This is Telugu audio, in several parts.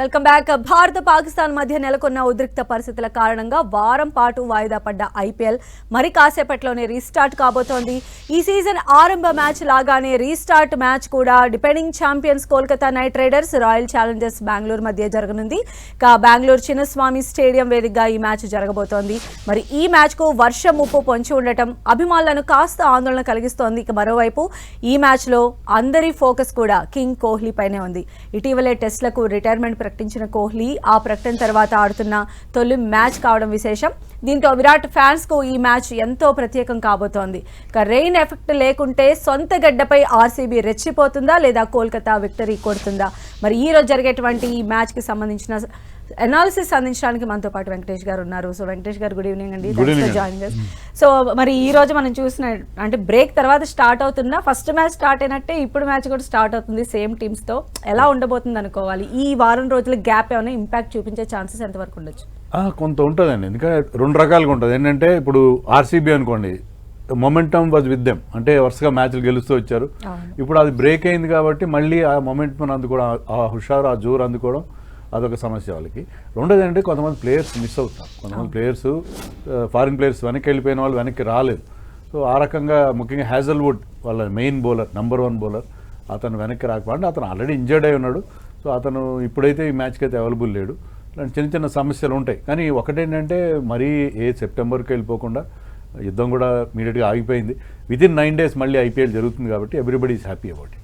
Welcome back. భారత పాకిస్తాన్ మధ్య నెలకొన్న ఉద్రిక్త పరిస్థితుల కారణంగా వారం పాటు వాయిదా పడ్డ ఐపీఎల్ మరి కాసేపట్లోనే రీస్టార్ట్ కాబోతోంది. ఈ సీజన్ ఆరంభ మ్యాచ్ లాగానే రీస్టార్ట్ మ్యాచ్ కూడా depending champions Kolkata night riders royal Challengers Bengaluru మధ్య జరగనుంది. బెంగళూరు చిన్నస్వామి స్టేడియం వేదికగా ఈ మ్యాచ్ జరగబోతోంది. మరి ఈ మ్యాచ్ కు వర్షం ముప్పు పొంచి ఉండటం అభిమానులను కాస్త ఆందోళన కలిగిస్తోంది. మరోవైపు ఈ మ్యాచ్ లో అందరి ఫోకస్ కూడా కింగ్ కోహ్లీ పైనే ఉంది. ఇటీవలే టెస్ట్లకు రిటైర్మెంట్ ప్రకటించిన కోహ్లీ ఆ ప్రకటన తర్వాత ఆడుతున్న తొలి మ్యాచ్ కావడం విశేషం. దీంతో విరాట్ ఫ్యాన్స్ కు ఈ మ్యాచ్ ఎంతో ప్రత్యేకం కాబోతోంది. రెయిన్ ఎఫెక్ట్ లేకుంటే సొంత గడ్డపై ఆర్సీబీ రెచ్చిపోతుందా లేదా కోల్కతా విక్టరీ కొడుతుందా? మరి ఈ రోజు జరిగేటువంటి ఈ మ్యాచ్ కి సంబంధించిన అనాలిసిస్ అందించడానికి మనతో పాటు వెంకటేష్ గారు ఉన్నారు. సో వెంకటేష్ గారు, గుడ్ ఈవినింగ్ అండి. జాయిన్ చేసి సో మరి ఈ రోజు మనం చూసిన అంటే బ్రేక్ తర్వాత స్టార్ట్ అవుతున్నా ఫస్ట్ మ్యాచ్ స్టార్ట్ అయినట్టే ఇప్పుడు మ్యాచ్ కూడా స్టార్ట్ అవుతుంది సేమ్ టీమ్స్ తో. ఎలా ఉండబోతుంది అనుకోవాలి? ఈ వారం రోజుల గ్యాప్ ఏమైనా ఇంపాక్ట్ చూపించే ఛాన్సెస్ ఎంతవరకు ఉండొచ్చు? కొంత ఉంటుందండి. ఎందుకంటే రెండు రకాలుగా ఉంటుంది. ఏంటంటే ఇప్పుడు ఆర్సీబీ అనుకోండి, మొమెంటమ్ వాజ్ విత్ దెమ్, అంటే వరుసగా మ్యాచ్లు గెలుస్తూ వచ్చారు. ఇప్పుడు అది బ్రేక్ అయింది కాబట్టి మళ్ళీ ఆ మొమెంటం అందుకోవడం, ఆ హుషారు, ఆ జోరు అందుకోవడం అదొక సమస్య వాళ్ళకి. రెండోది ఏంటంటే కొంతమంది ప్లేయర్స్ మిస్ అవుతారు. కొంతమంది ప్లేయర్స్, ఫారిన్ ప్లేయర్స్ వెనక్కి వెళ్ళిపోయిన వాళ్ళు వెనక్కి రాలేదు. సో ఆ రకంగా ముఖ్యంగా హ్యాజల్వుడ్ వాళ్ళ మెయిన్ బౌలర్, నెంబర్ 1 బౌలర్, అతను వెనక్కి రాకపోతే అతను ఆల్రెడీ ఇంజర్డ్ అయి ఉన్నాడు. సో అతను ఇప్పుడైతే ఈ మ్యాచ్కి అయితే అవైలబుల్ లేడు. ఇలాంటి చిన్న చిన్న సమస్యలు ఉంటాయి. కానీ ఒకటేంటంటే మరీ సెప్టెంబర్కి వెళ్ళిపోకుండా యుద్ధం కూడా ఇమీడియట్గా ఆగిపోయింది. వితిన్ 9 days మళ్ళీ ఐపీఎల్ జరుగుతుంది కాబట్టి everybody is happy about it.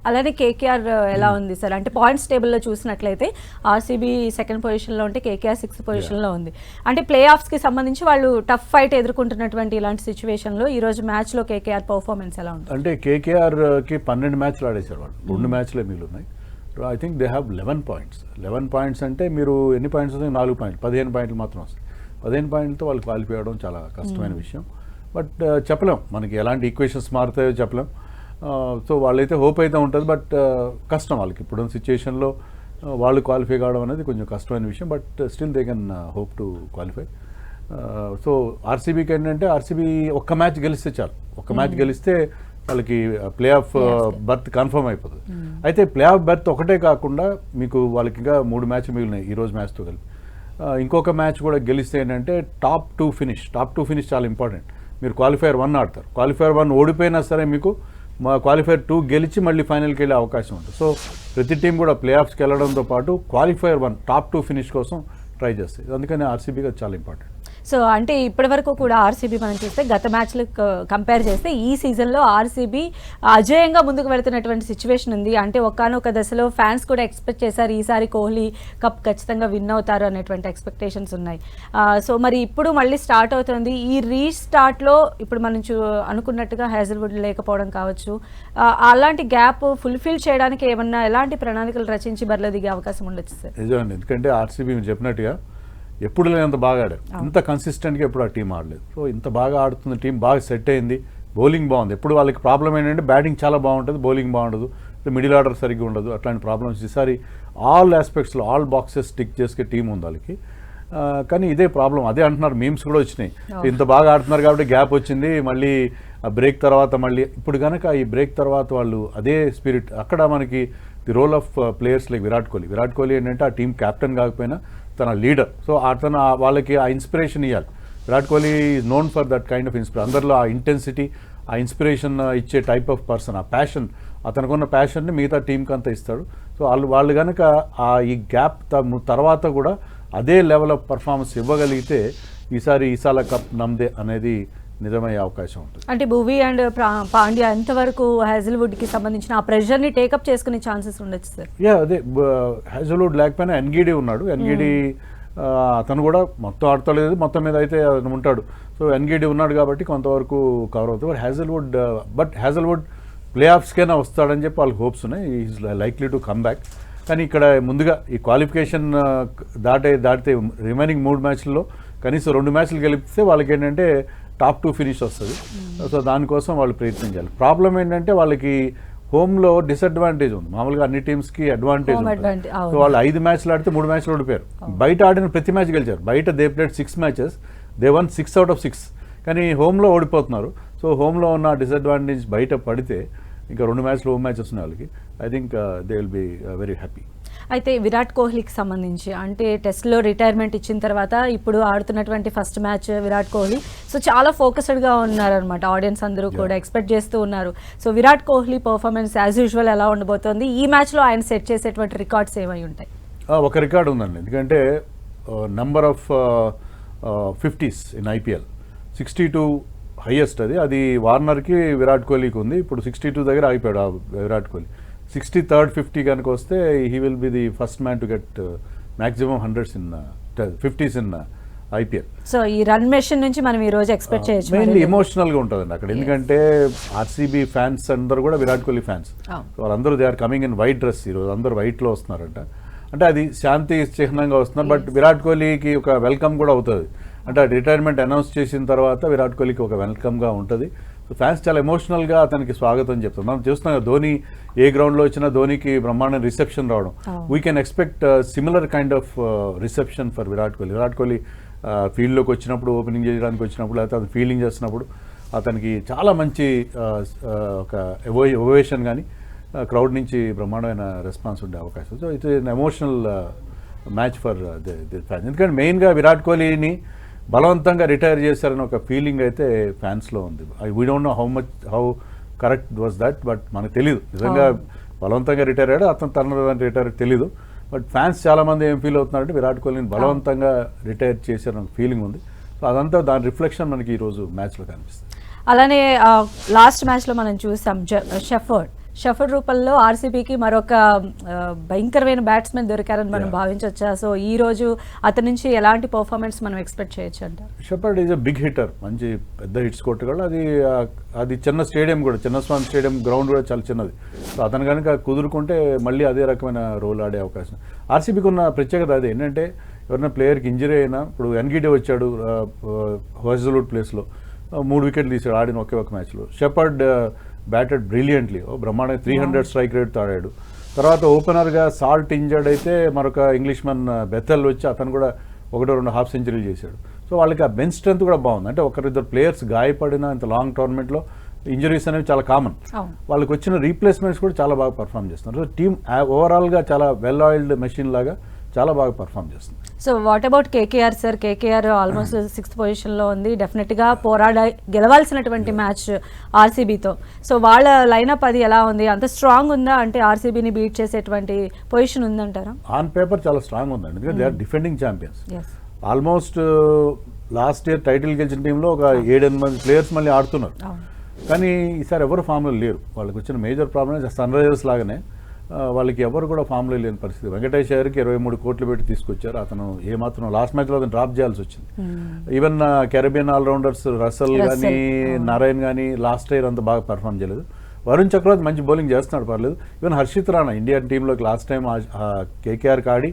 అలానే కేకేఆర్ ఎలా ఉంది సార్? అంటే పాయింట్స్ టేబుల్లో చూసినట్లయితే ఆర్సీబీ 2nd పొజిషన్లో ఉంటే కేకేఆర్ 6th పొజిషన్లో ఉంది. అంటే ప్లే ఆఫ్స్కి సంబంధించి వాళ్ళు టఫ్ ఫైట్ ఎదుర్కొంటున్నటువంటి ఇలాంటి సిచ్యువేషన్లో ఈ రోజు మ్యాచ్లో కేకేఆర్ పర్ఫార్మెన్స్ ఎలా ఉంది? అంటే కేకేఆర్కి 12 మ్యాచ్లు ఆడేశారు వాళ్ళు. 2 మ్యాచ్లే మిగిలి ఉన్నాయి. I think they have 11 points. 11 points అంటే మీరు ఎన్ని పాయింట్స్ వస్తాయి? 4 పాయింట్లు, 15 పాయింట్లు మాత్రం వస్తాయి. 15 పాయింట్లతో వాళ్ళు క్వాలిఫై అవ్వడం చాలా కష్టమైన విషయం. బట్ చెప్పలేం, మనకి ఎలాంటి ఈక్వేషన్స్ మారుతాయో చెప్పలేం. సో వాళ్ళైతే హోప్ అయితే ఉంటుంది. బట్ కష్టం వాళ్ళకి ఇప్పుడున్న సిచ్యుయేషన్లో వాళ్ళు క్వాలిఫై కావడం అనేది కొంచెం కష్టమైన విషయం. But still they can hope to qualify. So ఆర్సీబీకి ఏంటంటే ఆర్సీబీ ఒక్క మ్యాచ్ గెలిస్తే చాలు. ఒక్క మ్యాచ్ గెలిస్తే వాళ్ళకి ప్లే ఆఫ్ బర్త్ కన్ఫర్మ్ అయిపోతుంది. అయితే ప్లే ఆఫ్ బర్త్ ఒకటే కాకుండా మీకు వాళ్ళకి ఇంకా 3 మ్యాచ్లు మిగిలినాయి ఈ రోజు మ్యాచ్తో కలిపి. ఇంకొక మ్యాచ్ కూడా గెలిస్తే ఏంటంటే టాప్ 2 ఫినిష్ చాలా ఇంపార్టెంట్. మీరు క్వాలిఫైయర్ 1 ఆడతారు. క్వాలిఫైయర్ 1 ఓడిపోయినా సరే మీకు క్వాలిఫైయర్ 2 గెలిచి మళ్ళీ ఫైనల్కి వెళ్ళే అవకాశం ఉంటుంది. సో ప్రతి టీం కూడా ప్లే ఆఫ్స్కి వెళ్ళడంతో పాటు క్వాలిఫైయర్ 1 టాప్ 2 ఫినిష్ కోసం ట్రై చేస్తాయి. అందుకని ఆర్సీబీకి అది చాలా ఇంపార్టెంట్. సో అంటే ఇప్పటి వరకు కూడా ఆర్సీబీ మనం చూస్తే గత మ్యాచ్లు కంపేర్ చేస్తే ఈ సీజన్లో ఆర్సీబీ అజేయంగా ముందుకు వెళుతున్నటువంటి సిచ్యువేషన్ ఉంది. అంటే ఒక్కనొక దశలో ఫ్యాన్స్ కూడా ఎక్స్పెక్ట్ చేశారు ఈసారి కోహ్లీ కప్ ఖచ్చితంగా విన్ అవుతారు అనేటువంటి ఎక్స్పెక్టేషన్స్ ఉన్నాయి. సో మరి ఇప్పుడు మళ్ళీ స్టార్ట్ అవుతుంది. ఈ రీస్టార్ట్లో ఇప్పుడు మనం అనుకున్నట్టుగా హ్యాజల్వుడ్ లేకపోవడం కావచ్చు, అలాంటి గ్యాప్ ఫుల్ఫిల్ చేయడానికి ఏమన్నా ఎలాంటి ప్రణాళికలు రచించి బరిలో దిగే అవకాశం ఉండొచ్చు సార్? నిజమండి. ఎందుకంటే ఆర్సీబీ మీరు చెప్పినట్టుగా ఎప్పుడు లేనంత బాగా ఆడారు. ఇంత కన్సిస్టెంట్గా ఎప్పుడు ఆ టీం ఆడలేదు. సో ఇంత బాగా ఆడుతున్న టీం బాగా సెట్ అయింది. బౌలింగ్ బాగుంది. ఎప్పుడు వాళ్ళకి ప్రాబ్లం ఏంటంటే బ్యాటింగ్ చాలా బాగుంటుంది, బౌలింగ్ బాగుండదు, మిడిల్ ఆర్డర్ సరిగ్గా ఉండదు. అట్లాంటి ప్రాబ్లమ్స్ ఈసారి ఆల్ ఆస్పెక్ట్స్లో ఆల్ బాక్సెస్ స్టిక్ చేసే టీం ఉంది వాళ్ళకి. కానీ ఇదే ప్రాబ్లం, అదే అంటున్నారు, మీమ్స్ కూడా వచ్చినాయి. ఇంత బాగా ఆడుతున్నారు కాబట్టి గ్యాప్ వచ్చింది, మళ్ళీ బ్రేక్ తర్వాత మళ్ళీ ఇప్పుడు కనుక ఈ బ్రేక్ తర్వాత వాళ్ళు అదే స్పిరిట్ అక్కడ మనకి the role of players like Virat Kohli ఏంటంటే ఆ టీం కెప్టెన్ కాకపోయినా తన లీడర్. సో అతను వాళ్ళకి ఆ ఇన్స్పిరేషన్ ఇవ్వాలి. Virat Kohli is known for that kind of inspiration. అందరిలో ఆ ఇంటెన్సిటీ, ఆ ఇన్స్పిరేషన్ ఇచ్చే టైప్ ఆఫ్ పర్సన్, ఆ ప్యాషన్, అతనుకున్న ప్యాషన్ని మిగతా టీంకి అంతా ఇస్తాడు. సో వాళ్ళు కనుక ఈ గ్యాప్ తర్వాత కూడా అదే లెవెల్ ఆఫ్ పర్ఫార్మెన్స్ ఇవ్వగలిగితే ఈసారి కప్ నమ్దే అనేది నిజమయ్యే అవకాశం ఉంటుంది. అంటే భువీ అండ్ పాండ్యా ఎంతవరకు హ్యాజల్వుడ్కి సంబంధించిన ఆ ప్రెషర్ని టేకప్ చేసుకునే ఛాన్సెస్ ఉండొచ్చు సార్? అదే హ్యాజల్వుడ్ లేకపోయినా ఎన్గిడి ఉన్నాడు. ఎన్గిడి అతను కూడా మొత్తం ఆడతలేదు, మొత్తం మీద అయితే అతను ఉంటాడు. సో ఎన్గిడి ఉన్నాడు కాబట్టి కొంతవరకు కవర్ అవుతుంది. హ్యాజల్వుడ్ ప్లే ఆఫ్స్కైనా వస్తాడని చెప్పి వాళ్ళకి హోప్స్ ఉన్నాయి. Is likely to come back. కానీ ఇక్కడ ముందుగా ఈ క్వాలిఫికేషన్ దాటితే రిమైనింగ్ 3 మ్యాచ్లలో కనీసం 2 మ్యాచ్లు గెలిపిస్తే వాళ్ళకి ఏంటంటే టాప్ 2 ఫినిష్ వస్తుంది. సో దానికోసం వాళ్ళు ప్రయత్నం చేయాలి. ప్రాబ్లం ఏంటంటే వాళ్ళకి హోమ్లో డిసడ్వాంటేజ్ ఉంది. మామూలుగా అన్ని టీమ్స్కి అడ్వాంటేజ్ ఉంది. సో వాళ్ళు 5 మ్యాచ్లు ఆడితే 3 మ్యాచ్లు ఓడిపోయారు. బయట ఆడిన ప్రతి మ్యాచ్ గెలిచారు. బయట they played 6 matches, they one 6 out of 6. కానీ హోమ్లో ఓడిపోతున్నారు. సో హోమ్లో ఉన్న డిసడ్వాంటేజ్ బయట పడితే ఇంకా 2 మ్యాచ్లు హోమ్ మ్యాచెస్ ఉన్నాయి వాళ్ళకి. I think they will be very happy. అయితే విరాట్ కోహ్లీకి సంబంధించి అంటే టెస్ట్లో రిటైర్మెంట్ ఇచ్చిన తర్వాత ఇప్పుడు ఆడుతున్నటువంటి first match Virat Kohli, so చాలా ఫోకస్డ్గా ఉన్నారనమాట. ఆడియన్స్ అందరూ కూడా ఎక్స్పెక్ట్ చేస్తూ ఉన్నారు. సో Virat Kohli performance as usual ఎలా ఉండబోతోంది, ఈ మ్యాచ్లో ఆయన సెట్ చేసేటువంటి రికార్డ్స్ ఏమై ఉంటాయి? ఒక రికార్డు ఉందండి, ఎందుకంటే number of 50s in IPL 62 highest అది వార్నర్కి విరాట్ కోహ్లీకి ఉంది. ఇప్పుడు 62 దగ్గర ఆగిపోయాడు ఆ విరాట్ కోహ్లీ. 63rd 50 కనుక వస్తే he will be the first man to get maximum 100s in 50s in IPL. So ఈ రన్ మెషిన్ నుంచి మనం ఈ రోజు ఎక్స్పెక్ట్ చేయొచ్చు. మెయిన్లీ ఎమోషనల్గా ఉంటుందండి అక్కడ, ఎందుకంటే ఆర్సీబీ ఫ్యాన్స్ అందరూ కూడా విరాట్ కోహ్లీ ఫ్యాన్స్. వాళ్ళందరూ they are coming in white dress, ఈరోజు అందరూ వైట్లో వస్తున్నారంట. అంటే అది శాంతి చిహ్నంగా వస్తున్నారు. బట్ విరాట్ కోహ్లీకి ఒక వెల్కమ్ కూడా అవుతుంది. అంటే రిటైర్మెంట్ అనౌన్స్ చేసిన తర్వాత విరాట్ కోహ్లీకి ఒక వెల్కమ్గా ఉంటుంది. సో ఫ్యాన్స్ చాలా ఎమోషనల్గా అతనికి స్వాగతం చెప్తారు. మనం చూస్తున్నాం ధోని ఏ గ్రౌండ్లో వచ్చినా ధోనికి బ్రహ్మాండ రిసెప్షన్ రావడం. We can expect similar kind of reception for Virat Kohli. Virat Kohli ఫీల్డ్లోకి వచ్చినప్పుడు, ఓపెనింగ్ చేయడానికి వచ్చినప్పుడు, లేకపోతే అతను ఫీల్డింగ్ చేస్తున్నప్పుడు అతనికి చాలా మంచి ఒక ఓవేషన్ కానీ క్రౌడ్ నుంచి బ్రహ్మాండమైన రెస్పాన్స్ ఉండే అవకాశం. So it is emotional match for the fans. ఎందుకంటే మెయిన్గా విరాట్ కోహ్లీని బలవంతంగా రిటైర్ చేశారని ఒక ఫీలింగ్ అయితే ఫ్యాన్స్లో ఉంది. We don't know how correct was that, but మనకు తెలియదు నిజంగా బలవంతంగా రిటైర్ అయ్యాడు అతను తన రిటైర్ తెలీదు. బట్ ఫ్యాన్స్ చాలామంది ఏం ఫీల్ అవుతున్నారంటే విరాట్ కోహ్లీని బలవంతంగా రిటైర్ చేశారని ఫీలింగ్ ఉంది. సో అదంతా దాని రిఫ్లెక్షన్ మనకి ఈరోజు మ్యాచ్లో కనిపిస్తుంది. అలానే లాస్ట్ మ్యాచ్లో మనం చూసాం షెఫర్డ్ రూపంలో ఆర్సీబీకి మరొక భయంకరమైన బ్యాట్స్మెన్ దొరికారని మనం భావించవచ్చా? సో ఈ రోజు అతని నుంచి ఎలాంటి పర్ఫార్మెన్స్ మనం ఎక్స్పెక్ట్ చేయొచ్చు అంటారు? Shepherd is a big hitter, మంచి పెద్ద హిట్స్ కొట్టగలడు. అది చిన్న స్టేడియం కూడా, చిన్నస్వామి స్టేడియం గ్రౌండ్ కూడా చాలా చిన్నది. సో అతను కనుక కుదురుకుంటే మళ్ళీ అదే రకమైన రోల్ ఆడే అవకాశం. ఆర్సీబీకి ఉన్న ప్రత్యేకత అదే ఏంటంటే ఎవరైనా ప్లేయర్కి ఇంజరీ అయినా, ఇప్పుడు ఎన్గిడే వచ్చాడు హజల్వుడ్ ప్లేస్లో 3 వికెట్లు తీసాడు ఆడిన ఒక మ్యాచ్లో. షెఫర్డ్ బ్యాటెడ్ బ్రిలియంట్లీ, బ్రహ్మాండంగా 300 స్ట్రైక్ రేట్తో ఆడాడు. తర్వాత ఓపెనర్గా సాల్ట్ ఇంజర్డ్ అయితే మరొక ఇంగ్లీష్మన్ బెథెల్ వచ్చి అతను కూడా 1-2 హాఫ్ సెంచరీలు చేశాడు. సో వాళ్ళకి ఆ బెంచ్ స్ట్రెంత్ కూడా బాగుంది. అంటే ఒకరిద్దరు ప్లేయర్స్ గాయపడిన ఇంత లాంగ్ టోర్నమెంట్లో ఇంజరీస్ అనేవి చాలా కామన్. వాళ్ళకి వచ్చిన రీప్లేస్మెంట్స్ కూడా చాలా బాగా పర్ఫామ్ చేస్తున్నారు. సో టీమ్ ఓవరాల్గా చాలా వెల్ ఆయిల్డ్ మెషిన్ లాగా చాలా బాగా పర్ఫామ్ చేస్తుంది. So what about KKR sir? KKR almost 6th పొజిషన్లో ఉంది. డెఫినెట్గా గెలవాల్సినటువంటి మ్యాచ్ ఆర్సీబీతో. సో వాళ్ళ లైనప్ అది ఎలా ఉంది? అంత స్ట్రాంగ్ ఉందా? అంటే ఆర్సీబీని బీట్ చేసేటువంటి పొజిషన్ ఉందంటారా? ఆన్ పేపర్ చాలా స్ట్రాంగ్ ఉందండి, ఎందుకంటే they are defending champions. Almost last year title గెలిచిన టీంలో ఒక 7-8 మంది ప్లేయర్స్ మళ్ళీ ఆడుతున్నారు. కానీ ఈసారి ఎవరు ఫామ్లో లేరు. వాళ్ళకి వచ్చిన మేజర్ ప్రాబ్లమ్ సన్ రైజర్స్ లాగానే వాళ్ళకి ఎవరు కూడా ఫామ్లో లేని పరిస్థితి. వెంకటేష్ అయ్యర్కి 23 కోట్లు పెట్టి తీసుకొచ్చారు. అతను ఏమాత్రం లాస్ట్ మ్యాచ్లో అతను డ్రాప్ చేయాల్సి వచ్చింది. ఈవెన్ కెరీబియన్ ఆల్రౌండర్స్ రసల్ కానీ నారాయణ్ కానీ లాస్ట్ ఇయర్ అంత బాగా పర్ఫామ్ చేయలేదు. వరుణ్ చక్రవర్తి మంచి బౌలింగ్ చేస్తున్నాడు, పర్లేదు. ఈవెన్ హర్షిత్ రాణా ఇండియన్ టీంలోకి లాస్ట్ టైం కేకేఆర్కి ఆడి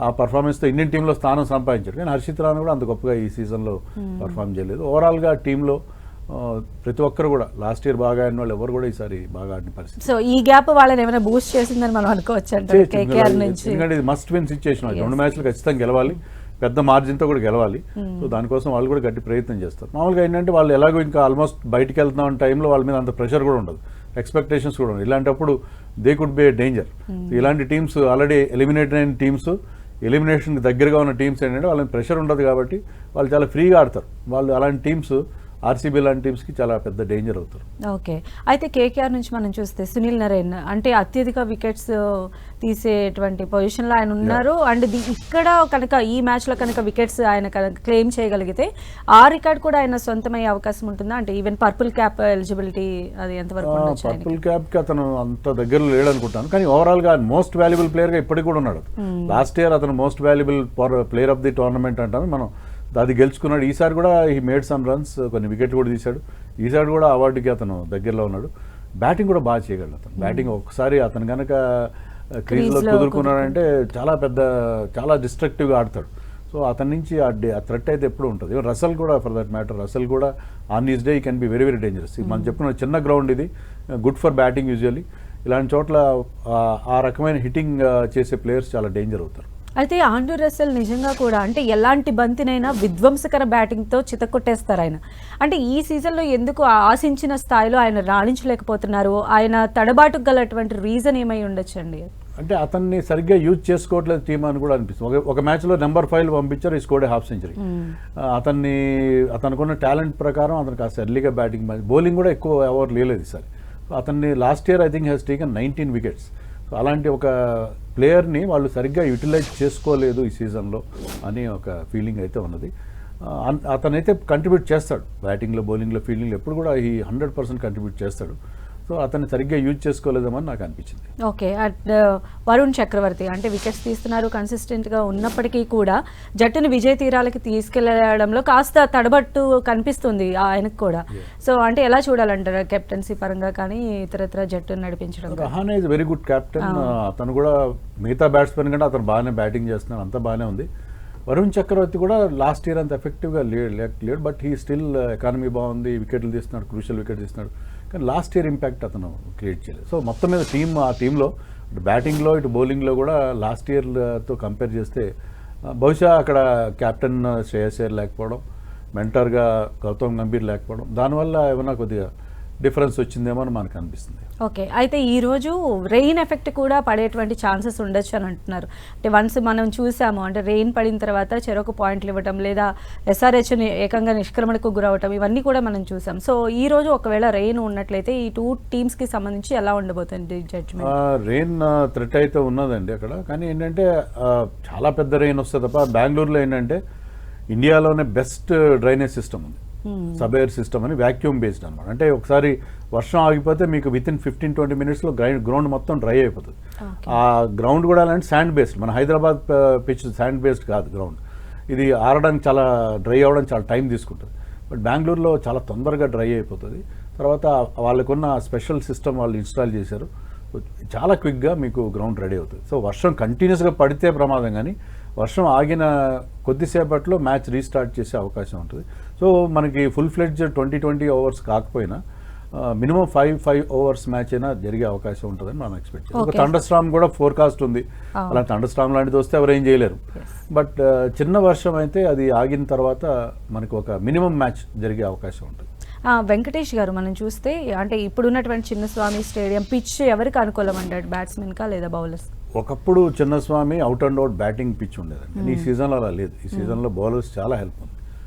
ఆ పర్ఫార్మెన్స్తో ఇండియన్ టీంలో స్థానం సంపాదించాడు. కానీ హర్షిత్ రాణా కూడా అంత గొప్పగా ఈ సీజన్లో పర్ఫామ్ చేయలేదు. ఓవరాల్గా టీంలో ప్రతి ఒక్కరు కూడా లాస్ట్ ఇయర్ బాగా ఆడిన వాళ్ళు ఎవరు కూడా ఈసారి బాగా ఆడిన పరిస్థితి. సో ఈ గ్యాప్ వాళ్ళని ఏమైనా బూస్ట్ చేసిందని మనం అనుకోవచ్చు అంటే కేకేఆర్ నుంచి. ఎందుకంటే ఇది మస్ట్ విన్ సిచ్యుయేషన్. 2 మ్యాచ్లు ఖచ్చితంగా గెలవాలి, పెద్ద మార్జిన్తో కూడా గెలవాలి. సో దానికోసం వాళ్ళు కూడా గట్టి ప్రయత్నం చేస్తారు. మామూలుగా ఏంటంటే వాళ్ళు ఎలాగో ఇంకా ఆల్మోస్ట్ బయటికి వెళ్తున్న టైంలో వాళ్ళ మీద అంత ప్రెషర్ కూడా ఉండదు, ఎక్స్పెక్టేషన్స్ కూడా ఉండదు. ఇలాంటప్పుడు they could be A danger. ఇలాంటి టీమ్స్ ఆల్రెడీ ఎలిమినేట్ అయిన టీమ్స్, ఎలిమినేషన్కి దగ్గరగా ఉన్న టీమ్స్ ఏంటంటే వాళ్ళకి ప్రెషర్ ఉండదు కాబట్టి వాళ్ళు చాలా ఫ్రీగా ఆడతారు. వాళ్ళు అలాంటి టీమ్స్ ఆర్సీబీ లాంటి టీమ్స్కి చాలా పెద్ద డేంజర్ అవుతారు. ఓకే, అయితే కేకేఆర్ నుంచి మనం చూస్తే సునీల్ నరేన్ అంటే అత్యధిక వికెట్స్ తీసేటువంటి పొజిషన్లో ఆయన ఉన్నారు. అండ్ ఇక్కడ కనుక ఈ మ్యాచ్లో కనుక వికెట్స్ ఆయన కనుక క్లెయిమ్ చేయగలిగితే ఆ రికార్డ్ కూడా ఆయన సొంతమయ్యే అవకాశం ఉంటుందా? అంటే ఈవెన్ పర్పుల్ క్యాప్ ఎలిజిబిలిటీ అది ఎంతవరకు ఉండొచ్చు? పర్పుల్ క్యాప్కి అతను అంత దగ్గరలో లేడనుకుంటాను, కానీ ఓవరాల్గా మోస్ట్ వాల్యుబుల్ ప్లేయర్గా ఇప్పటికి కూడా ఉన్నాడు. లాస్ట్ ఇయర్ అతను most valuable player of the tournament అంటాను మనం, అది గెలుచుకున్నాడు. ఈసారి కూడా ఈ మేడ్ సమ్ రన్స్, కొన్ని వికెట్లు కూడా తీశాడు. ఈసారి కూడా అవార్డుకి అతను దగ్గరలో ఉన్నాడు. బ్యాటింగ్ కూడా బాగా చేయగలడు అతను. బ్యాటింగ్ ఒకసారి అతను కనుక క్రీజ్లో కుదురుకున్నాడంటే చాలా డిస్ట్రక్టివ్గా ఆడతాడు. సో అతని నుంచి ఆ థ్రెట్ అయితే ఎప్పుడు ఉంటుంది. ఈవెన్ రసల్ కూడా ఫర్ దట్ మ్యాటర్, రసల్ కూడా ఆన్ ఈస్ డే ఈ can be very very dangerous. మనం చెప్పుకున్న చిన్న గ్రౌండ్ ఇది, గుడ్ ఫర్ బ్యాటింగ్ యూజువల్లీ. ఇలాంటి చోట్ల ఆ రకమైన హిట్టింగ్ చేసే ప్లేయర్స్ చాలా డేంజర్ అవుతారు. అయితే ఆండ్రూ రసెల్ నిజంగా కూడా అంటే ఎలాంటి బంతినైనా విధ్వంసకర బ్యాటింగ్తో చితకొట్టేస్తారు ఆయన. అంటే ఈ సీజన్లో ఎందుకు ఆశించిన స్థాయిలో ఆయన రాణించలేకపోతున్నారు? ఆయన తడబాటుకు గలటువంటి రీజన్ ఏమై ఉండొచ్చండి? అంటే అతన్ని సరిగ్గా యూజ్ చేసుకోవట్లేదు టీం అని కూడా అనిపిస్తుంది. ఒక మ్యాచ్లో నెంబర్ 5 పంపించారు, ఈ స్కోర్డ్ హాఫ్ సెంచరీ. అతనుకున్న టాలెంట్ ప్రకారం అతను కాస్త ఎర్లీగా బ్యాటింగ్, బౌలింగ్ కూడా ఎక్కువ ఎవరు లేలేదు ఈసారి. అతన్ని last year I think has taken 19 wickets. So అలాంటి ఒక ప్లేయర్ని వాళ్ళు సరిగ్గా యూటిలైజ్ చేసుకోలేదు ఈ సీజన్లో అని ఒక ఫీలింగ్ అయితే ఉన్నది. అతనైతే కంట్రిబ్యూట్ చేస్తాడు బ్యాటింగ్లో, బౌలింగ్లో, ఫీల్డింగ్లో, ఎప్పుడు కూడా ఈ 100% కంట్రిబ్యూట్ చేస్తాడు. సో అతన్ని సరిగ్గా యూజ్ చేసుకోలేదేమని నాకు అనిపించింది. ఓకే, అండ్ వరుణ్ చక్రవర్తి అంటే వికెట్స్ తీస్తున్నారు కన్సిస్టెంట్గా ఉన్నప్పటికీ కూడా జట్టుని విజయ తీరాలకి తీసుకెళ్లడంలో కాస్త తడబట్టు కనిపిస్తుంది ఆయనకు కూడా. సో అంటే ఎలా చూడాలంటారు కెప్టెన్సీ పరంగా కానీ ఇతరత్ర జట్టును నడిపించడం? Rahane is very good captain. అతను కూడా మిగతా బ్యాట్స్మెన్ కంటే అతను బాగానే బ్యాటింగ్ చేస్తున్నాడు, అంతా బాగానే ఉంది. వరుణ్ చక్రవర్తి కూడా లాస్ట్ ఇయర్ అంత ఎఫెక్టివ్గా లేడు, బట్ హీ స్టిల్ ఎకానమీ బాగుంది, వికెట్లు తీస్తున్నాడు, క్రూషియల్ వికెట్ తీస్తున్నాడు. కానీ లాస్ట్ ఇయర్ ఇంపాక్ట్ అతను క్రియేట్ చేయలేదు. సో మొత్తం మీద ఆ టీంలో ఇటు బ్యాటింగ్లో ఇటు బౌలింగ్లో కూడా లాస్ట్ ఇయర్తో కంపేర్ చేస్తే బహుశా అక్కడ కెప్టెన్ శ్రేయస్ అయ్యర్ లేకపోవడం, మెంటర్గా గౌతమ్ గంభీర్ లేకపోవడం, దానివల్ల ఏమైనా కొద్దిగా డిఫరెన్స్ వచ్చిందేమో అని మనకు అనిపిస్తుంది. ఓకే, అయితే ఈరోజు రెయిన్ ఎఫెక్ట్ కూడా పడేటువంటి ఛాన్సెస్ ఉండొచ్చు అని అంటున్నారు. అంటే వన్స్ మనం చూసాము, అంటే రెయిన్ పడిన తర్వాత చెరొక పాయింట్లు ఇవ్వటం లేదా ఎస్ఆర్హెచ్ని ఏకంగా నిష్క్రమణకు గురవటం, ఇవన్నీ కూడా మనం చూసాం. సో ఈ రోజు ఒకవేళ రెయిన్ ఉన్నట్లయితే ఈ 2 టీమ్స్కి సంబంధించి ఎలా ఉండబోతుంది జడ్జ్మెంట్? రెయిన్ థ్రెట్ అయితే ఉన్నదండి అక్కడ. కానీ ఏంటంటే చాలా పెద్ద రెయిన్ వస్తుంది తప్ప, బెంగళూరులో ఏంటంటే ఇండియాలోనే బెస్ట్ డ్రైనేజ్ సిస్టమ్ ఉంది, సబ్-ఎయిర్ సిస్టమ్ అని, వ్యాక్యూమ్ బేస్డ్ అనమాట. అంటే ఒకసారి వర్షం ఆగిపోతే మీకు వితిన్ 15-20 మినిట్స్లో గ్రౌండ్ మొత్తం డ్రై అయిపోతుంది. ఆ గ్రౌండ్ కూడా అలాంటి శాండ్ బేస్డ్, మన హైదరాబాద్ పిచ్ శాండ్ బేస్డ్ కాదు గ్రౌండ్. ఇది ఆరడానికి చాలా డ్రై అవ్వడానికి చాలా టైం తీసుకుంటుంది. బట్ బెంగళూరులో చాలా తొందరగా డ్రై అయిపోతుంది. తర్వాత వాళ్ళకున్న స్పెషల్ సిస్టమ్ వాళ్ళు ఇన్స్టాల్ చేశారు, చాలా క్విక్గా మీకు గ్రౌండ్ రెడీ అవుతుంది. సో వర్షం కంటిన్యూస్గా పడితే ప్రమాదం, కానీ వర్షం ఆగిన కొద్దిసేపట్లో మ్యాచ్ రీస్టార్ట్ చేసే అవకాశం ఉంటుంది. సో మనకి ఫుల్ ఫ్లెడ్జ్ 20 ఓవర్స్ కాకపోయినా మినిమం 5 ఓవర్స్ మ్యాచ్ అయినా జరిగే అవకాశం ఉంటుందని మనం ఎక్స్పెక్ట్ చేస్తాం. ఒక థండర్ స్టార్మ్ కూడా ఫోర్కాస్ట్ ఉంది, అలా థండర్ స్టార్మ్ లాంటిది వస్తే ఎవరు ఏం చేయలేరు. బట్ చిన్న వర్షం అయితే అది ఆగిన తర్వాత మనకు ఒక మినిమం మ్యాచ్ జరిగే అవకాశం ఉంటుంది. వెంకటేష్ గారు, మనం చూస్తే అంటే ఇప్పుడున్నటువంటి చిన్నస్వామి స్టేడియం పిచ్ ఎవరికి అనుకూలం అంటాడు, బ్యాట్స్మెన్కా లేదా బౌలర్స్? ఒకప్పుడు Chinnaswamy out and out batting pitch ఉండేదండి. ఈ సీజన్లో అలా లేదు. ఈ సీజన్లో బౌలర్స్ చాలా హెల్ప్ ఉంది,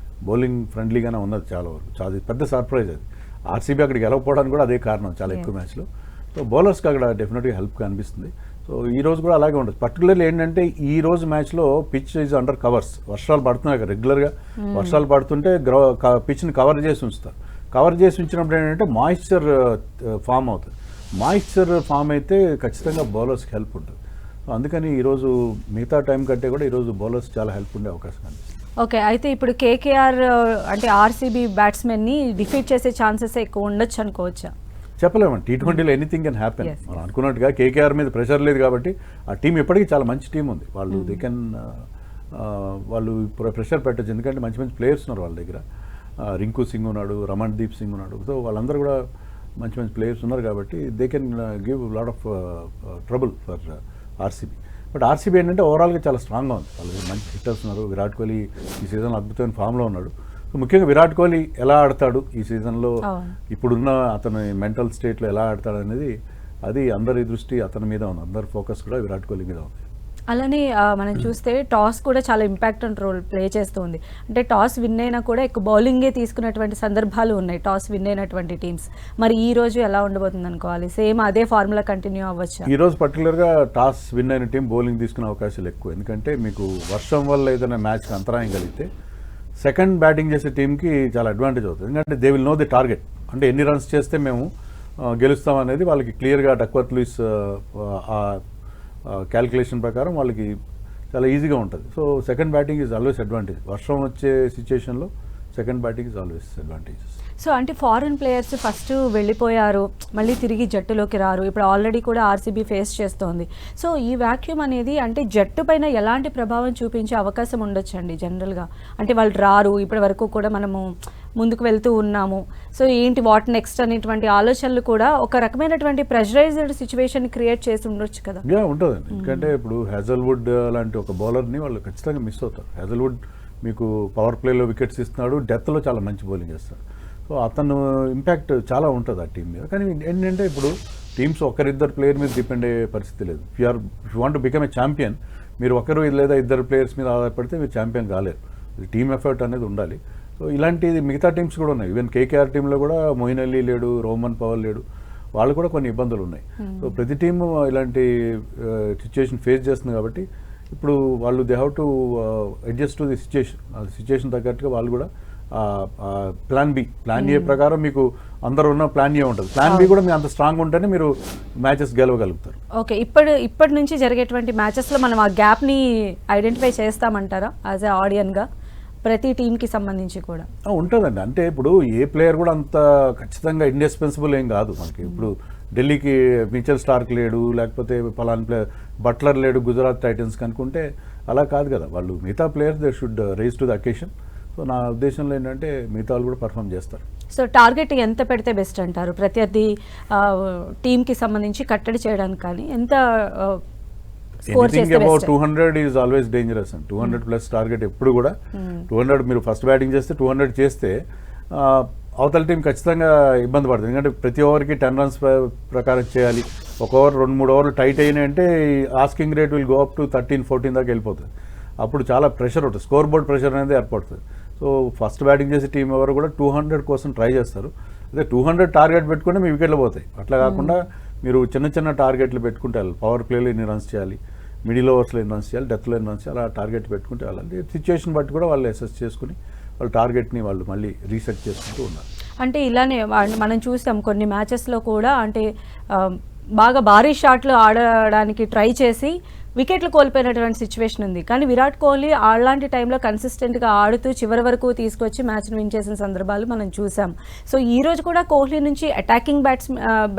బౌలింగ్ ఫ్రెండ్లీగానే ఉన్నది చాలా వరకు. చాలా పెద్ద సర్ప్రైజ్ అది. ఆర్సీబీ అక్కడికి గెలవకపోవడానికి కూడా అదే కారణం, చాలా ఎక్కువ మ్యాచ్లో. సో బౌలర్స్కి అక్కడ డెఫినెట్గా హెల్ప్ కనిపిస్తుంది. సో ఈ రోజు కూడా అలాగే ఉంటుంది. పర్టికులర్లీ ఏంటంటే ఈ రోజు మ్యాచ్లో పిచ్ ఈజ్ అండర్ కవర్స్. వర్షాలు పడుతున్నాయి కదా రెగ్యులర్గా, వర్షాలు పడుతుంటే పిచ్ని కవర్ చేసి ఉంచుతారు. కవర్ చేసి ఉంచినప్పుడు ఏంటంటే మాయిశ్చర్ ఫామ్ అవుతుంది. మాయిశ్చర్ ఫామ్ అయితే ఖచ్చితంగా బౌలర్స్కి హెల్ప్ ఉంటుంది. అందుకని ఈరోజు మిగతా టైం కంటే కూడా ఈరోజు బౌలర్స్ చాలా హెల్ప్ ఉండే అవకాశం కనిపిస్తుంది. ఓకే, అయితే ఇప్పుడు కేకేఆర్ అంటే ఆర్సీబీ బ్యాట్స్మెన్ని డిఫీట్ చేసే ఛాన్సెస్ ఎక్కువ ఉండొచ్చు అనుకోవచ్చా? చెప్పలేమండి, T20లో ఎనీథింగ్ కెన్ హ్యాపెన్. మనం అనుకున్నట్టుగా కేకేఆర్ మీద ప్రెషర్ లేదు కాబట్టి ఆ టీం ఇప్పటికీ చాలా మంచి టీం ఉంది. వాళ్ళు దే కెన్ వాళ్ళు ప్రెషర్ పెట్టచ్చు, ఎందుకంటే మంచి మంచి ప్లేయర్స్ ఉన్నారు వాళ్ళ దగ్గర. రింకు సింగ్ ఉన్నాడు, రమణ్దీప్ సింగ్ ఉన్నాడు. సో వాళ్ళందరూ కూడా మంచి మంచి ప్లేయర్స్ ఉన్నారు కాబట్టి they can give lot of trouble for RCB. But RCB ఏంటంటే ఓవరాల్గా చాలా స్ట్రాంగ్గా ఉంది. వాళ్ళు మంచి హిట్టర్స్ ఉన్నారు. విరాట్ కోహ్లీ ఈ సీజన్లో అద్భుతమైన ఫామ్లో ఉన్నాడు. సో ముఖ్యంగా విరాట్ కోహ్లీ ఎలా ఆడతాడు ఈ సీజన్లో, ఇప్పుడున్న అతని మెంటల్ స్టేట్లో ఎలా ఆడతాడు అనేది, అది అందరి దృష్టి అతని మీద ఉంది. అందరి ఫోకస్ కూడా విరాట్ కోహ్లీ మీద ఉంది. అలానే మనం చూస్తే టాస్ కూడా చాలా ఇంపాక్టెంట్ రోల్ ప్లే చేస్తుంది. అంటే టాస్ విన్ అయినా కూడా ఎక్కువ బౌలింగే తీసుకున్నటువంటి సందర్భాలు ఉన్నాయి టాస్ విన్ అయినటువంటి టీమ్స్. మరి ఈ రోజు ఎలా ఉండబోతుంది అనుకోవాలి? సేమ్ అదే ఫార్ములా కంటిన్యూ అవ్వచ్చు? ఈ రోజు పర్టికులర్గా టాస్ విన్ అయిన టీం బౌలింగ్ తీసుకునే అవకాశాలు ఎక్కువ. ఎందుకంటే మీకు వర్షం వల్ల ఏదైనా మ్యాచ్కి అంతరాయం కలిగితే సెకండ్ బ్యాటింగ్ చేసే టీంకి చాలా అడ్వాంటేజ్ అవుతుంది. ఎందుకంటే they will know the target. అంటే ఎన్ని రన్స్ చేస్తే మేము గెలుస్తాం అనేది వాళ్ళకి క్లియర్గా డక్వర్త్ లూయిస్ క్యాల్కులేషన్ ప్రకారం వాళ్ళకి చాలా ఈజీగా ఉంటుంది. So second batting is always advantage. వర్షం వచ్చే సిచ్యుయేషన్లో second batting is always advantages. So అంటే ఫారిన్ ప్లేయర్స్ ఫస్ట్ వెళ్ళిపోయారు, మళ్ళీ తిరిగి జట్టులోకి రారు. ఇప్పుడు ఆల్రెడీ కూడా ఆర్సీబీ ఫేస్ చేస్తోంది. సో ఈ వ్యాక్యూమ్ అనేది అంటే జట్టు పైన ఎలాంటి ప్రభావం చూపించే అవకాశం ఉండొచ్చండి జనరల్గా? అంటే వాళ్ళు రారు, ఇప్పటి వరకు కూడా మనము ముందుకు వెళ్తూ ఉన్నాము, సో ఏంటి వాట్ నెక్స్ట్ అనేటువంటి ఆలోచనలు కూడా ఒక రకమైనటువంటి ప్రెషరైజ్డ్ సిచ్యువేషన్ క్రియేట్ చేసి ఉండొచ్చు కదా? ఉంటుందండి. ఎందుకంటే ఇప్పుడు హ్యాజల్వుడ్ లాంటి ఒక బౌలర్ని వాళ్ళు ఖచ్చితంగా మిస్ అవుతారు. హ్యాజల్వుడ్ మీకు పవర్ ప్లేలో వికెట్స్ ఇస్తున్నాడు, డెత్లో చాలా మంచి బౌలింగ్ చేస్తాడు. సో అతను ఇంపాక్ట్ చాలా ఉంటుంది ఆ టీం మీద. కానీ ఏంటంటే ఇప్పుడు టీమ్స్ ఒకరిద్దరు ప్లేయర్ మీద డిపెండ్ అయ్యే పరిస్థితి లేదు. If you want to become a champion, మీరు ఒకరు లేదా ఇద్దరు ప్లేయర్స్ మీద ఆధారపడితే మీరు ఛాంపియన్ కాలేరు. టీమ్ ఎఫర్ట్ అనేది ఉండాలి. సో ఇలాంటిది మిగతా టీమ్స్ కూడా ఉన్నాయి. ఈవెన్ కేకేఆర్ టీంలో కూడా మొయిన్ అలీ లేడు, రోమన్ పవర్ లేడు, వాళ్ళు కూడా కొన్ని ఇబ్బందులు ఉన్నాయి. సో ప్రతి టీము ఇలాంటి సిచ్యుయేషన్ ఫేస్ చేస్తుంది కాబట్టి ఇప్పుడు వాళ్ళు they have to adjust to the situation. ఆ సిచ్యుయేషన్ తగ్గట్టుగా వాళ్ళు కూడా ప్లాన్ ఏ ప్రకారం మీకు అందరు ఉన్న ప్లాన్ ఏ ఉంటుంది. ప్లాన్ బి కూడా మీరు అంత స్ట్రాంగ్ ఉంటేనే మీరు మ్యాచెస్ గెలవగలుగుతారు. ఓకే, ఇప్పటి నుంచి జరిగేటువంటి మ్యాచెస్లో మనం ఆ గ్యాప్ని ఐడెంటిఫై చేస్తామంటారా యాజ్ ఏ ఆడియన్గా ప్రతి టీంకి సంబంధించి కూడా? ఉంటుందండి. అంటే ఇప్పుడు ఏ ప్లేయర్ కూడా అంత ఖచ్చితంగా ఇండిస్పెన్సిబుల్ ఏం కాదు మనకి. ఇప్పుడు ఢిల్లీకి మిచెల్ స్టార్క్ లేడు, లేకపోతే పలానా ప్లేయర్ బట్లర్ లేడు గుజరాత్ టైటన్స్ కనుకుంటే అలా కాదు కదా. వాళ్ళు మిగతా players they should rise to the occasion. So నా ఉద్దేశంలో ఏంటంటే మిగతా వాళ్ళు కూడా పర్ఫామ్ చేస్తారు. సో టార్గెట్ ఎంత పెడితే బెస్ట్ అంటారు ప్రత్యర్థి టీంకి సంబంధించి కట్టడి చేయడానికి? కానీ ఎంత స్కోర్ చేస్తే about 200 is always dangerous and 200 plus target ఎప్పుడు కూడా 200 మీరు ఫస్ట్ బ్యాటింగ్ చేస్తే 200 చేస్తే అవతల టీం ఖచ్చితంగా ఇబ్బంది పడుతుంది. ఎందుకంటే ప్రతి ఓవర్కి 10 రన్స్ ప్రకారం చేయాలి. ఒక ఓవర్ 2-3 ఓవర్లు టైట్ అయినాయి అంటే asking rate will go up to 13-14 దాకా వెళ్ళిపోతుంది. అప్పుడు చాలా ప్రెషర్ ఉంటుంది, స్కోర్ బోర్డ్ ప్రెషర్ అనేది ఏర్పడుతుంది. సో ఫస్ట్ బ్యాటింగ్ చేసే టీం ఎవరు కూడా 200 కోసం ట్రై చేస్తారు. అదే 200 టార్గెట్ పెట్టుకుంటే మీ వికెట్లు పోతాయి. అట్లా కాకుండా మీరు చిన్న చిన్న టార్గెట్లు పెట్టుకుంటే వెళ్ళాలి. పవర్ ప్లేలో ఎన్ని రన్స్ చేయాలి, మిడిల్ ఓవర్స్లో ఎన్ని రన్స్ చేయాలి, డెత్లో ఎన్ని రన్స్ చేయాలి, అలా టార్గెట్ పెట్టుకుంటే వెళ్ళాలి. సిచ్యువేషన్ బట్టి కూడా వాళ్ళు అసెస్ చేసుకుని వాళ్ళ టార్గెట్ని వాళ్ళు మళ్ళీ రీసెట్ చేసుకుంటూ ఉన్నారు. అంటే ఇలానే మనం చూసాం కొన్ని మ్యాచెస్లో కూడా, అంటే బాగా భారీ షాట్లు ఆడడానికి ట్రై చేసి వికెట్లు కోల్పోయినటువంటి సిచ్యువేషన్ ఉంది. కానీ విరాట్ కోహ్లీ అలాంటి టైంలో కన్సిస్టెంట్గా ఆడుతూ చివరి వరకు తీసుకొచ్చి మ్యాచ్ను విన్ చేసిన సందర్భాలు మనం చూసాం. సో ఈ రోజు కూడా కోహ్లీ నుంచి అటాకింగ్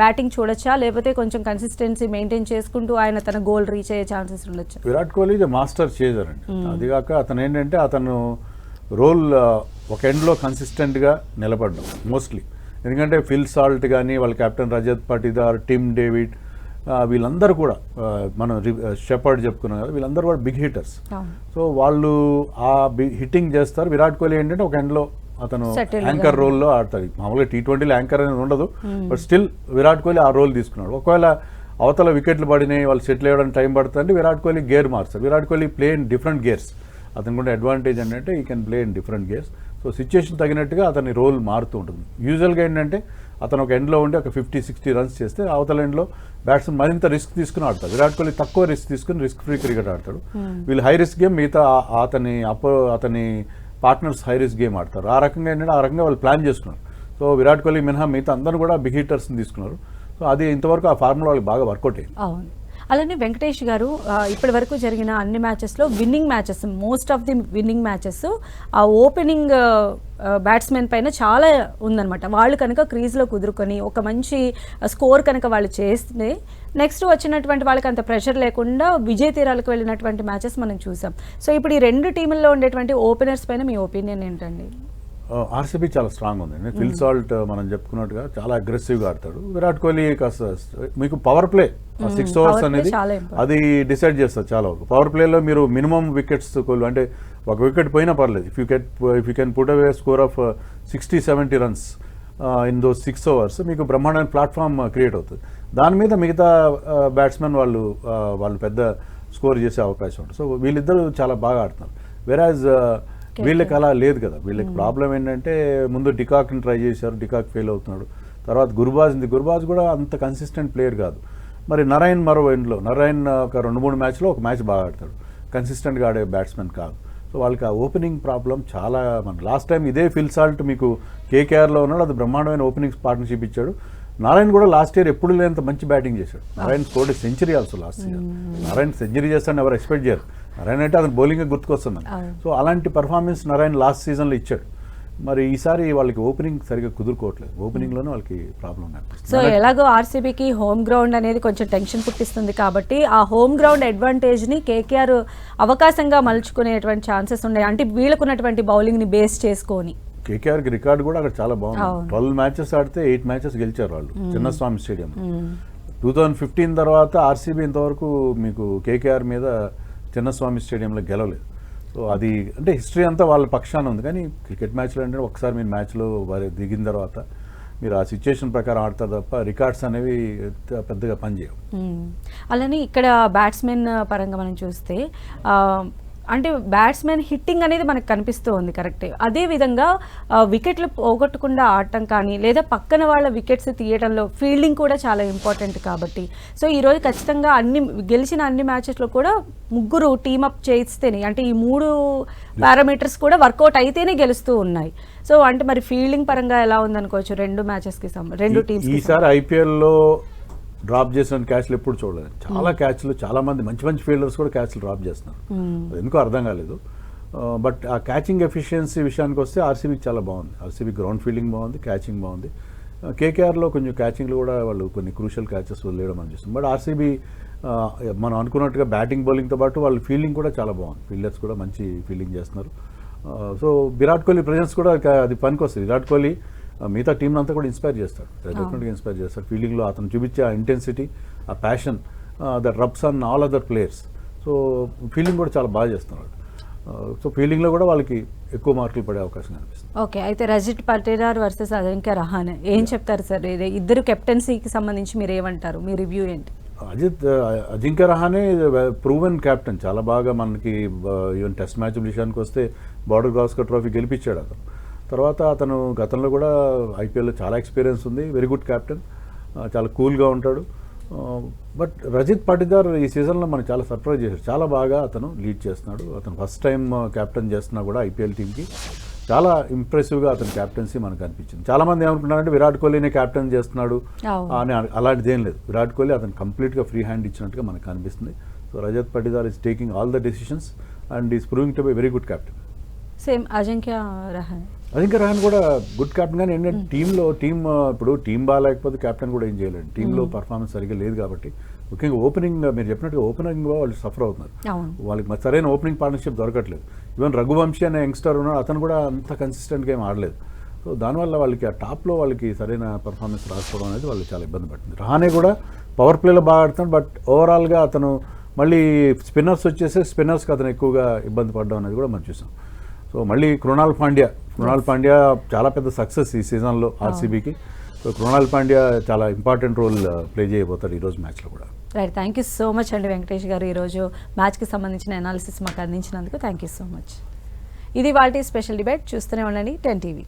బ్యాటింగ్ చూడొచ్చా, లేకపోతే కొంచెం కన్సిస్టెన్సీ మెయింటైన్ చేసుకుంటూ ఆయన తన గోల్ రీచ్ అయ్యే ఛాన్సెస్ ఉండొచ్చా? విరాట్ కోహ్లీ మాస్టర్ చేజర్ అండి. అదిగాక అతను ఏంటంటే అతను రోల్ ఒక ఎండ్లో కన్సిస్టెంట్గా నిలబడ్డం మోస్ట్లీ. ఎందుకంటే ఫిల్ సాల్ట్ కానీ వాళ్ళ captain Rajat Patidar, Tim David, వీళ్ళందరూ కూడా మనం షెపర్డ్ చెప్పుకున్నాం కదా, వీళ్ళందరూ కూడా బిగ్ హిట్టర్స్. సో వాళ్ళు ఆ హిట్టింగ్ చేస్తారు. విరాట్ కోహ్లీ ఏంటంటే ఒక ఎండ్లో అతను యాంకర్ రోల్లో ఆడతాడు. మామూలుగా T20లో యాంకర్ అనేది ఉండదు, బట్ స్టిల్ విరాట్ కోహ్లీ ఆ రోల్ తీసుకున్నాడు. ఒకవేళ అవతల వికెట్లు పడినాయి, వాళ్ళు సెటిల్ అయ్యడానికి టైం పడుతుంది, విరాట్ కోహ్లీ గేర్ మార్చారు. Virat Kohli play in different gears. అతనికి కూడా అడ్వాంటేజ్ ఏంటంటే ఈ can play in different gears. So situation తగినట్టుగా అతని రోల్ మారుతూ ఉంటుంది. యూజువల్గా ఏంటంటే అతను ఒక ఎండ్లో ఉండి ఒక 50-60 రన్స్ చేస్తే అవతల ఎండ్లో బ్యాట్స్మెన్ మరింత రిస్క్ తీసుకుని ఆడతాడు. విరాట్ కోహ్లీ తక్కువ రిస్క్ తీసుకుని రిస్క్ ఫ్రీ క్రికెట్ ఆడతాడు. వీళ్ళు హై రిస్క్ గేమ్, మిగతా అతని పార్ట్నర్స్ హై రిస్క్ గేమ్ ఆడతారు. ఆ రకంగా ఏంటంటే ఆ రకంగా వాళ్ళు ప్లాన్ చేసుకున్నారు. సో విరాట్ కోహ్లీ మినహా మిగతా అందరూ కూడా బిగ్ హిట్టర్స్ని తీసుకున్నారు. సో అది ఇంతవరకు ఆ ఫార్ములా వాళ్ళకి బాగా వర్కౌట్ అయింది. అవును. అలానే వెంకటేష్ గారు, ఇప్పటి వరకు జరిగిన అన్ని మ్యాచెస్లో winning matches, most of the winning matches ఆ ఓపెనింగ్ బ్యాట్స్మెన్ పైన చాలా ఉందన్నమాట. వాళ్ళు కనుక క్రీజ్లో కుదురుకొని ఒక మంచి స్కోర్ కనుక వాళ్ళు చేస్తే నెక్స్ట్ వచ్చినటువంటి వాళ్ళకి అంత ప్రెషర్ లేకుండా విజయ తీరాలకు వెళ్ళినటువంటి మ్యాచెస్ మనం చూసాం. సో ఇప్పుడు ఈ రెండు టీముల్లో ఉండేటువంటి ఓపెనర్స్ పైన మీ ఒపీనియన్ ఏంటండి? ఆర్సీబీ చాలా స్ట్రాంగ్ ఉంది. ఫిల్ సాల్ట్ మనం చెప్పుకున్నట్టుగా చాలా అగ్రెసివ్గా ఆడతాడు. విరాట్ కోహ్లీ కాస్త మీకు పవర్ ప్లే 6 ఓవర్స్ అనేది అది డిసైడ్ చేస్తారు. చాలా పవర్ ప్లేలో మీరు మినిమం వికెట్స్ అంటే ఒక వికెట్ పోయినా పర్లేదు. If you can put away score of 60-70 runs in those 6 overs మీకు బ్రహ్మాండమైన ప్లాట్ఫామ్ క్రియేట్ అవుతుంది. దాని మీద మిగతా బ్యాట్స్మెన్ వాళ్ళు పెద్ద స్కోర్ చేసే అవకాశం ఉంటుంది. సో వీళ్ళిద్దరూ చాలా బాగా ఆడుతున్నారు. వెరాజ్ వీళ్ళకి అలా లేదు కదా. వీళ్ళకి ప్రాబ్లం ఏంటంటే ముందు డికాక్ని ట్రై చేశారు, డికాక్ ఫెయిల్ అవుతున్నాడు. తర్వాత గుర్బాజ్ కూడా అంత కన్సిస్టెంట్ ప్లేయర్ కాదు. మరి నరైన్ మరో ఎండ్లో ఒక 2-3 మ్యాచ్లో ఒక మ్యాచ్ బాగా ఆడతాడు, కన్సిస్టెంట్గా ఆడే బ్యాట్స్మెన్ కాదు. సో వాళ్ళకి ఆ ఓపెనింగ్ ప్రాబ్లం చాలా. మన లాస్ట్ టైం ఇదే ఫిల్ సాల్ట్ మీకు కేకేఆర్లో ఉన్నాడు, అది బ్రహ్మాండమైన ఓపెనింగ్ పార్ట్నర్షిప్ ఇచ్చాడు. నారాయణ్ కూడా లాస్ట్ ఇయర్ ఎప్పుడు లేనంత మంచి బ్యాటింగ్ చేశాడు. Narayan scored century also last year. Narayan century చేస్తాడని ఎవరు ఎక్స్పెక్ట్ చేయరు. నారాయణ అంటే అతను బౌలింగ్ గుర్తుకొస్తున్నాను. సో అలాంటి పర్ఫార్మెన్స్ నారాయణ్ లాస్ట్ సీజన్లో ఇచ్చాడు. మరి ఈసారి వాళ్ళకి ఓపెనింగ్ సరిగా కుదురుకోవట్లేదు. ఓపెనింగ్లోనే వాళ్ళకి ప్రాబ్లం కనిపిస్తుంది. సో ఎలాగో ఆర్సీబీకి హోమ్ గ్రౌండ్ అనేది కొంచెం టెన్షన్ పుట్టిస్తుంది కాబట్టి ఆ హోమ్ గ్రౌండ్ అడ్వాంటేజ్ని కేకేఆర్ అవకాశంగా మలుచుకునేటువంటి ఛాన్సెస్ ఉన్నాయి. అంటే వీళ్ళకున్నటువంటి బౌలింగ్ని బేస్ చేసుకొని కేకేఆర్కి రికార్డు కూడా అక్కడ చాలా బాగుంది. 12 మ్యాచెస్ ఆడితే 8 మ్యాచెస్ గెలిచారు వాళ్ళు చిన్నస్వామి స్టేడియం. 2015 తర్వాత ఆర్సీబీ ఇంతవరకు మీకు కేకేఆర్ మీద చిన్నస్వామి స్టేడియంలో గెలవలేదు. సో అది అంటే హిస్టరీ అంతా వాళ్ళ పక్షాన ఉంది. కానీ క్రికెట్ మ్యాచ్లో అంటే ఒకసారి మీరు మ్యాచ్లో దిగిన తర్వాత మీరు ఆ సిచ్యుయేషన్ ప్రకారం ఆడతారు తప్ప రికార్డ్స్ అనేవి పెద్దగా పనిచేయవు. అలానే ఇక్కడ బ్యాట్స్మెన్ పరంగా మనం చూస్తే అంటే బ్యాట్స్మెన్ హిట్టింగ్ అనేది మనకు కనిపిస్తూ ఉంది కరెక్టే. అదేవిధంగా వికెట్లు పోగొట్టకుండా ఆడటం కానీ లేదా పక్కన వాళ్ళ వికెట్స్ తీయడంలో ఫీల్డింగ్ కూడా చాలా ఇంపార్టెంట్ కాబట్టి సో ఈరోజు ఖచ్చితంగా గెలిచిన అన్ని మ్యాచెస్లో కూడా ముగ్గురు టీమప్ చేస్తేనే అంటే ఈ 3 పారామీటర్స్ కూడా వర్కౌట్ అయితేనే గెలుస్తూ ఉన్నాయి. సో అంటే మరి ఫీల్డింగ్ పరంగా ఎలా ఉందనుకోవచ్చు 2 మ్యాచెస్కి 2 టీమ్స్? ఈసారి ఐపీఎల్లో డ్రాప్ చేసిన క్యాచ్లు ఎప్పుడు చూడలేదు. చాలా క్యాచ్లు, చాలా మంది మంచి మంచి ఫీల్డర్స్ కూడా క్యాచ్లు డ్రాప్ చేస్తున్నారు. అది ఎందుకో అర్థం కాలేదు. బట్ ఆ క్యాచింగ్ ఎఫిషియన్సీ విషయానికి వస్తే ఆర్సీబీకి చాలా బాగుంది. ఆర్సీబీ గ్రౌండ్ ఫీల్డింగ్ బాగుంది, క్యాచింగ్ బాగుంది. కేకేఆర్లో కొంచెం క్యాచింగ్లు కూడా వాళ్ళు కొన్ని క్రూషియల్ క్యాచెస్ వదిలేయడం అనిపిస్తుంది. బట్ ఆర్సీబీ మనం అనుకున్నట్టుగా బ్యాటింగ్ బౌలింగ్తో పాటు వాళ్ళు ఫీల్డింగ్ కూడా చాలా బాగుంది. ఫీల్డర్స్ కూడా మంచి ఫీల్డింగ్ చేస్తున్నారు. సో విరాట్ కోహ్లీ ప్రజెన్స్ కూడా అది పనికి వస్తుంది. విరాట్ కోహ్లీ మిగతా టీం అంతా కూడా ఇన్స్పైర్ చేస్తాడు, డెఫినెట్గా ఇన్స్పైర్ చేస్తాడు. ఫీల్డింగ్లో అతను చూపించే ఆ ఇంటెన్సిటీ, ఆ passion that rubs on all other players. So fielding కూడా చాలా బాగా చేస్తున్నాడు. సో ఫీల్డింగ్లో కూడా వాళ్ళకి ఎక్కువ మార్కులు పడే అవకాశం కనిపిస్తుంది. ఓకే, అయితే రజిత్ పటిదార్ వర్సెస్ అజింక్య రహానే ఏం చెప్తారు సార్? ఇద్దరు కెప్టెన్సీకి సంబంధించి మీరు ఏమంటారు? మీ రివ్యూ ఏంటి? Ajinkya Rahane proven captain. చాలా బాగా మనకి ఈవెన్ టెస్ట్ మ్యాచ్ విషయానికి వస్తే బార్డర్ గావస్కర్ ట్రోఫీ గెలిపించాడు అతను. తర్వాత అతను గతంలో కూడా ఐపీఎల్లో చాలా ఎక్స్పీరియన్స్ ఉంది. వెరీ గుడ్ క్యాప్టెన్, చాలా కూల్గా ఉంటాడు. బట్ రజిత్ పటిదార్ ఈ సీజన్లో మనకు చాలా సర్ప్రైజ్ చేశాడు. చాలా బాగా అతను లీడ్ చేస్తున్నాడు. అతను ఫస్ట్ టైం క్యాప్టెన్ చేస్తున్నా కూడా ఐపీఎల్ టీంకి చాలా ఇంప్రెసివ్గా అతని క్యాప్టెన్సీ మనకు అనిపించింది. చాలామంది ఏమనుకుంటున్నారంటే విరాట్ కోహ్లీనే క్యాప్టెన్ చేస్తున్నాడు అని. అలాంటిది ఏం లేదు. విరాట్ కోహ్లీ అతను కంప్లీట్గా ఫ్రీ హ్యాండ్ ఇచ్చినట్టుగా మనకు అనిపిస్తుంది. So Rajat Patidar is taking all the decisions and is proving to be very good captain. Same Ajinkya Rahane కూడా గుడ్ కెప్టెన్. కానీ ఏంటంటే ఇప్పుడు టీం బాగాలేకపోతే కెప్టెన్ కూడా ఏం చేయలేడు. టీంలో పర్ఫార్మెన్స్ సరిగ్గా లేదు కాబట్టి ముఖ్యంగా ఓపెనింగ్, మీరు చెప్పినట్టుగా ఓపెనింగ్ వాళ్ళు సఫర్ అవుతున్నారు. వాళ్ళకి సరైన ఓపెనింగ్ పార్ట్నర్షిప్ దొరకట్లేదు. ఈవెన్ రఘువంశీ అనే యంగ్స్టర్ ఉన్నాడు, అతను కూడా అంత కన్సిస్టెంట్గా ఏం ఆడలేదు. సో దానివల్ల వాళ్ళకి ఆ టాప్లో వాళ్ళకి సరైన పర్ఫార్మెన్స్ రాసుకోవడం అనేది వాళ్ళు చాలా ఇబ్బంది పడుతుంది. రహానే కూడా పవర్ ప్లేలో బాగా ఆడుతున్నాడు. బట్ ఓవరాల్గా అతను మళ్ళీ స్పిన్నర్స్ వచ్చేసి స్పిన్నర్స్కి అతను ఎక్కువగా ఇబ్బంది పడడం అనేది కూడా మనం చూసాం. సో మళ్ళీ కృణాల్ పాండ్యా చాలా పెద్ద సక్సెస్ ఈ సీజన్లో ఆర్సీబీకి. సో కృణాల్ పాండ్యా చాలా ఇంపార్టెంట్ రోల్ ప్లే చేయబోతాడు ఈరోజు మ్యాచ్లో కూడా. Right, thank you so much అండి వెంకటేష్ గారు, ఈరోజు మ్యాచ్కి సంబంధించిన అనాలిసిస్ మాకు అందించినందుకు థ్యాంక్ యూ సో మచ్. ఇది వాటి స్పెషల్ డిబేట్. చూస్తూనే ఉండండి 10 TV.